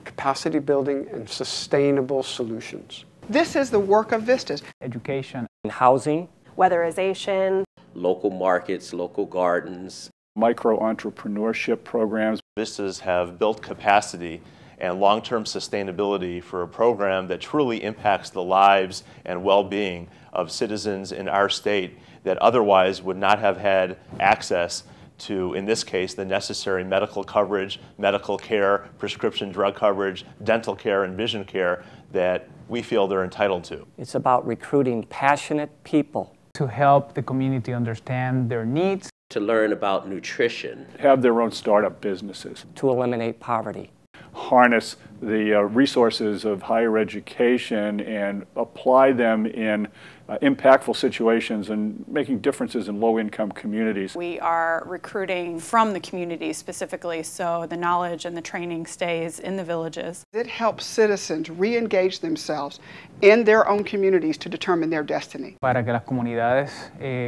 capacity building, and sustainable solutions. This is the work of VISTAs. Education. And housing. Weatherization. Local markets, local gardens. Micro-entrepreneurship programs. VISTAs have built capacity and long-term sustainability for a program that truly impacts the lives and well-being of citizens in our state that otherwise would not have had access to, in this case, the necessary medical coverage, medical care, prescription drug coverage, dental care, and vision care that we feel they're entitled to. It's about recruiting passionate people to help the community understand their needs, to learn about nutrition, have their own startup businesses, to eliminate poverty, harness the resources of higher education and apply them in impactful situations and making differences in low-income communities. We are recruiting from the community specifically, so the knowledge and the training stays in the villages. It helps citizens re-engage themselves in their own communities to determine their destiny. Para que las comunidades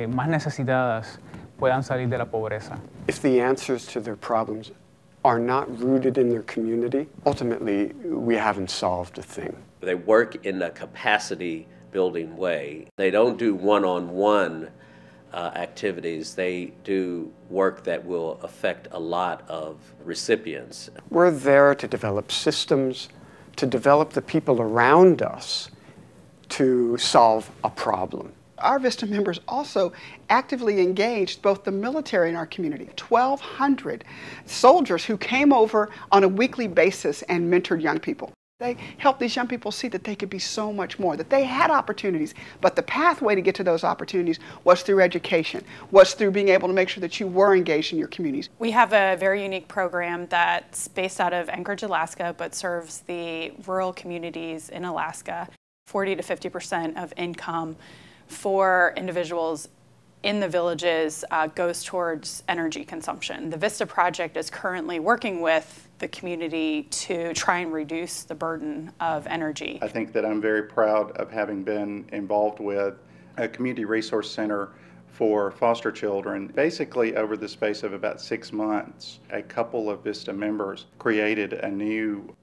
más necesitadas puedan salir de la pobreza. If the answers to their problems are not rooted in their community, ultimately we haven't solved a thing. They work in a capacity building way. They don't do one-on-one activities. They do work that will affect a lot of recipients. We're there to develop systems, to develop the people around us to solve a problem. Our VISTA members also actively engaged both the military in our community. 1,200 soldiers who came over on a weekly basis and mentored young people. They helped these young people see that they could be so much more, that they had opportunities, but the pathway to get to those opportunities was through education, was through being able to make sure that you were engaged in your communities. We have a very unique program that's based out of Anchorage, Alaska, but serves the rural communities in Alaska. 40 to 50% of income for individuals in the villages goes towards energy consumption. The VISTA project is currently working with the community to try and reduce the burden of energy. I think that I'm very proud of having been involved with a community resource center for foster children. Basically, over the space of about 6 months, a couple of VISTA members created a new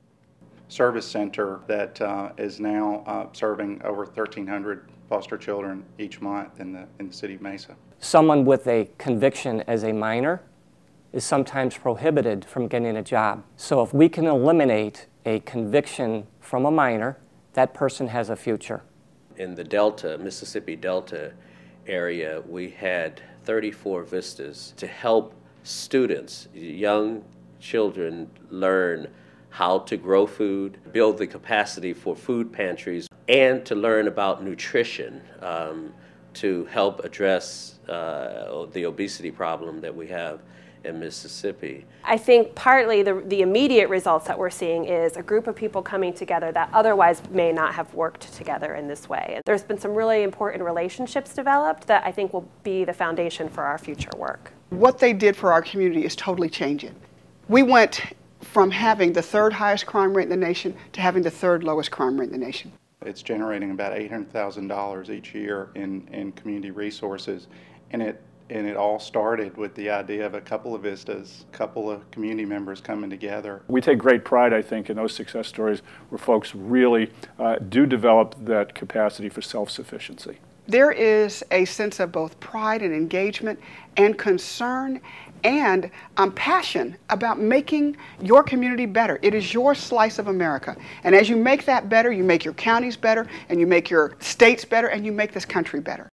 service center that is now serving over 1,300 foster children each month in the city of Mesa. Someone with a conviction as a minor is sometimes prohibited from getting a job. So if we can eliminate a conviction from a minor, that person has a future. In the Delta, Mississippi Delta area, we had 34 VISTAs to help students, young children, learn how to grow food, build the capacity for food pantries, and to learn about nutrition to help address the obesity problem that we have in Mississippi. I think partly the immediate results that we're seeing is a group of people coming together that otherwise may not have worked together in this way. And there's been some really important relationships developed that I think will be the foundation for our future work. What they did for our community is totally changing. We went from having the 3rd highest crime rate in the nation to having the 3rd lowest crime rate in the nation. It's generating about $800,000 each year in community resources, and it all started with the idea of a couple of VISTAs, a couple of community members coming together. We take great pride, I think, in those success stories where folks really do develop that capacity for self-sufficiency. There is a sense of both pride and engagement and concern and passion about making your community better. It is your slice of America. And as you make that better, you make your counties better, and you make your states better, and you make this country better.